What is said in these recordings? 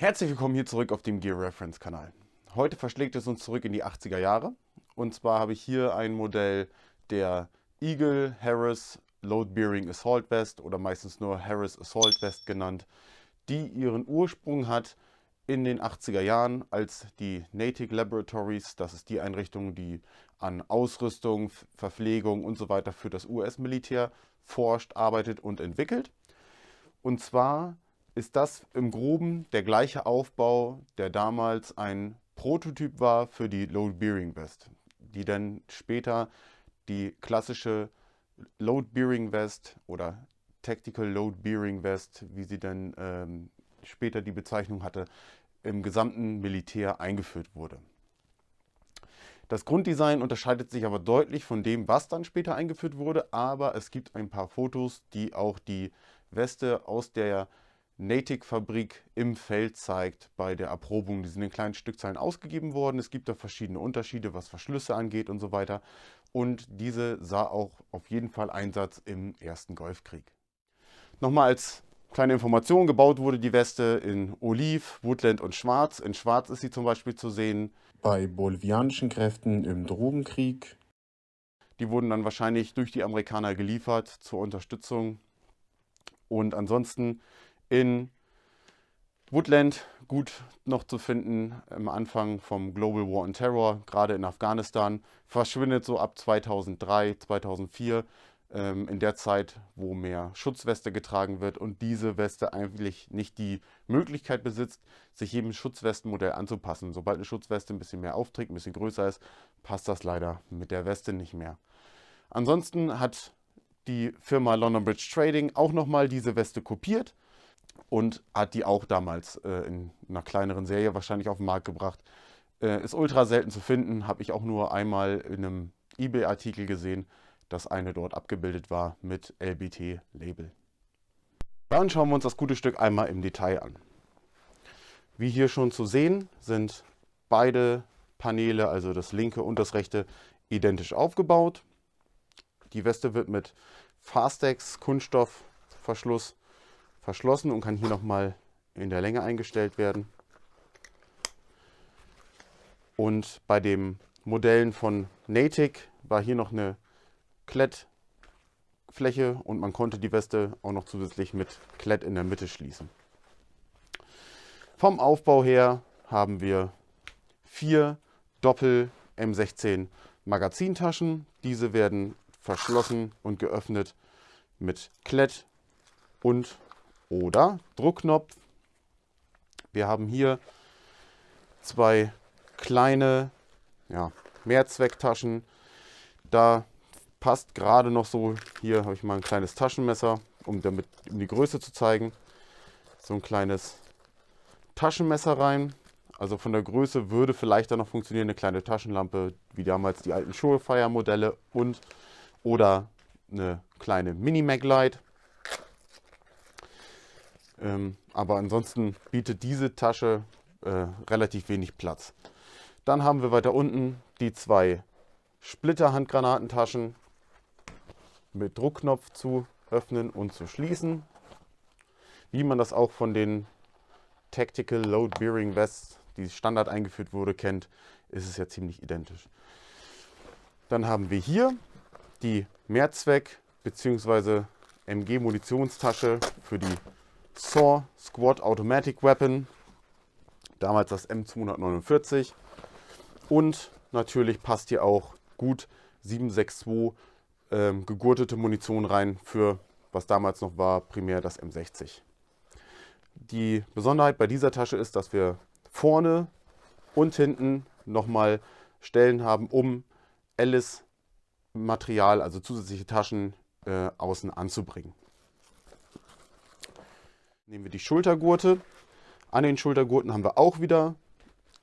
Herzlich willkommen hier zurück auf dem Gear Reference Kanal. Heute verschlägt es uns zurück in die 80er Jahre. Und zwar habe ich hier ein Modell der Eagle Harris Load Bearing Assault Vest oder meistens nur Harris Assault Vest genannt, die ihren Ursprung hat in den 80er Jahren, als die Natick Laboratories, das ist die Einrichtung, die an Ausrüstung, Verpflegung und so weiter für das US-Militär forscht, arbeitet und entwickelt. Und zwar ist das im Groben der gleiche Aufbau, der damals ein Prototyp war für die Load Bearing Vest, die dann später die klassische Load Bearing Vest oder Tactical Load Bearing Vest, wie sie dann später die Bezeichnung hatte, im gesamten Militär eingeführt wurde. Das Grunddesign unterscheidet sich aber deutlich von dem, was dann später eingeführt wurde, aber es gibt ein paar Fotos, die auch die Weste aus der Natick-Fabrik im Feld zeigt bei der Erprobung. Die sind in kleinen Stückzahlen ausgegeben worden. Es gibt da verschiedene Unterschiede, was Verschlüsse angeht und so weiter. Und diese sah auch auf jeden Fall Einsatz im Ersten Golfkrieg. Nochmal als kleine Information, gebaut wurde die Weste in Oliv, Woodland und Schwarz. In Schwarz ist sie zum Beispiel zu sehen bei bolivianischen Kräften im Drogenkrieg. Die wurden dann wahrscheinlich durch die Amerikaner geliefert zur Unterstützung. Und ansonsten in Woodland gut noch zu finden am Anfang vom Global War on Terror, gerade in Afghanistan. Verschwindet so ab 2003, 2004, in der Zeit, wo mehr Schutzweste getragen wird und diese Weste eigentlich nicht die Möglichkeit besitzt, sich jedem Schutzwestenmodell anzupassen. Sobald eine Schutzweste ein bisschen mehr aufträgt, ein bisschen größer ist, passt das leider mit der Weste nicht mehr. Ansonsten hat die Firma London Bridge Trading auch nochmal diese Weste kopiert und hat die auch damals in einer kleineren Serie wahrscheinlich auf den Markt gebracht. Ist ultra selten zu finden, habe ich auch nur einmal in einem eBay-Artikel gesehen, dass eine dort abgebildet war mit LBT-Label. Dann schauen wir uns das gute Stück einmal im Detail an. Wie hier schon zu sehen, sind beide Paneele, also das linke und das rechte, identisch aufgebaut. Die Weste wird mit Fastex Kunststoffverschluss verschlossen und kann hier nochmal in der Länge eingestellt werden. Und bei den Modellen von Natick war hier noch eine Klettfläche und man konnte die Weste auch noch zusätzlich mit Klett in der Mitte schließen. Vom Aufbau her haben wir 4 Doppel M16 Magazintaschen. Diese werden verschlossen und geöffnet mit Klett und oder Druckknopf. Wir haben hier 2 kleine Mehrzwecktaschen. Da passt gerade noch so, hier habe ich mal ein kleines Taschenmesser, um die Größe zu zeigen. So ein kleines Taschenmesser rein. Also von der Größe würde vielleicht dann noch funktionieren eine kleine Taschenlampe, wie damals die alten Surefire-Modelle oder eine kleine Mini-Maglite. Aber ansonsten bietet diese Tasche relativ wenig Platz. Dann haben wir weiter unten die 2 Splitter-Handgranatentaschen mit Druckknopf zu öffnen und zu schließen. Wie man das auch von den Tactical Load Bearing Vests, die Standard eingeführt wurde, kennt, ist es ja ziemlich identisch. Dann haben wir hier die Mehrzweck- bzw. MG-Munitionstasche für die SAW Squad Automatic Weapon, damals das M249. Und natürlich passt hier auch gut 7,62 gegurtete Munition rein für, was damals noch war, primär das M60. Die Besonderheit bei dieser Tasche ist, dass wir vorne und hinten nochmal Stellen haben, um Alice-Material, also zusätzliche Taschen, außen anzubringen. Nehmen wir die Schultergurte. An den Schultergurten haben wir auch wieder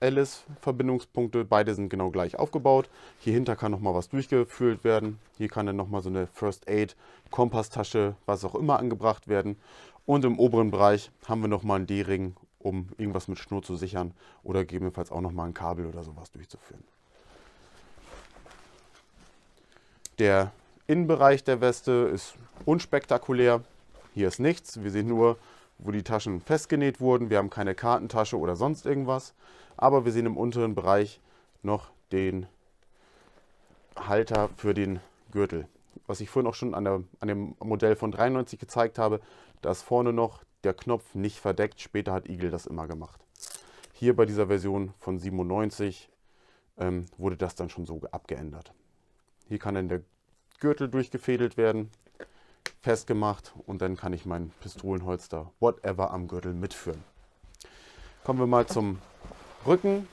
Alice-Verbindungspunkte. Beide sind genau gleich aufgebaut. Hier hinter kann nochmal was durchgeführt werden. Hier kann dann nochmal so eine First Aid, Kompasstasche, was auch immer angebracht werden. Und im oberen Bereich haben wir nochmal einen D-Ring, um irgendwas mit Schnur zu sichern oder gegebenenfalls auch nochmal ein Kabel oder sowas durchzuführen. Der Innenbereich der Weste ist unspektakulär. Hier ist nichts. Wir sehen nur wo die Taschen festgenäht wurden. Wir haben keine Kartentasche oder sonst irgendwas. Aber wir sehen im unteren Bereich noch den Halter für den Gürtel. Was ich vorhin auch schon an dem Modell von 93 gezeigt habe, da ist vorne noch der Knopf nicht verdeckt. Später hat Eagle das immer gemacht. Hier bei dieser Version von 97 wurde das dann schon so abgeändert. Hier kann dann der Gürtel durchgefädelt werden, festgemacht, und dann kann ich mein Pistolenholster, whatever, am Gürtel mitführen. Kommen wir mal zum Rücken.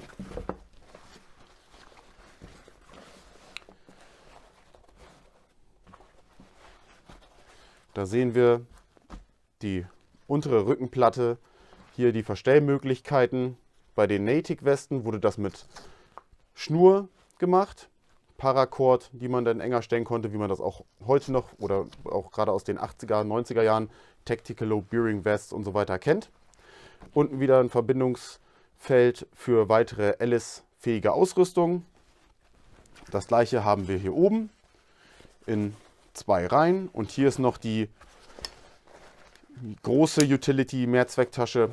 Da sehen wir die untere Rückenplatte, hier die Verstellmöglichkeiten. Bei den Natick-Westen wurde das mit Schnur gemacht, Paracord, die man dann enger stellen konnte, wie man das auch heute noch oder auch gerade aus den 80er, 90er Jahren Tactical Low Bearing Vests und so weiter kennt. Unten wieder ein Verbindungsfeld für weitere Alice-fähige Ausrüstung. Das gleiche haben wir hier oben in 2 Reihen, und hier ist noch die große Utility-Mehrzwecktasche,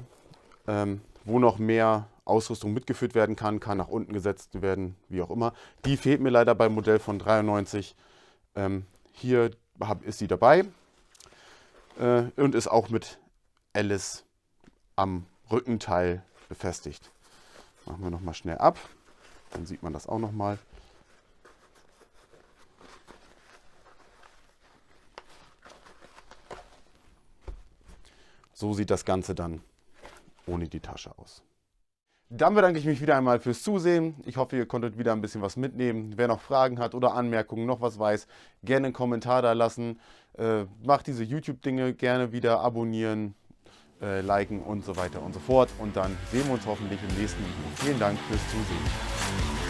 wo noch mehr Ausrüstung mitgeführt werden kann nach unten gesetzt werden, wie auch immer. Die fehlt mir leider beim Modell von 93. Hier ist sie dabei und ist auch mit Alice am Rückenteil befestigt. Machen wir noch mal schnell ab, dann sieht man das auch noch mal. So sieht das Ganze dann ohne die Tasche aus. Dann bedanke ich mich wieder einmal fürs Zusehen. Ich hoffe, ihr konntet wieder ein bisschen was mitnehmen. Wer noch Fragen hat oder Anmerkungen, noch was weiß, gerne einen Kommentar da lassen. Macht diese YouTube-Dinge gerne wieder, abonnieren, liken und so weiter und so fort. Und dann sehen wir uns hoffentlich im nächsten Video. Vielen Dank fürs Zusehen.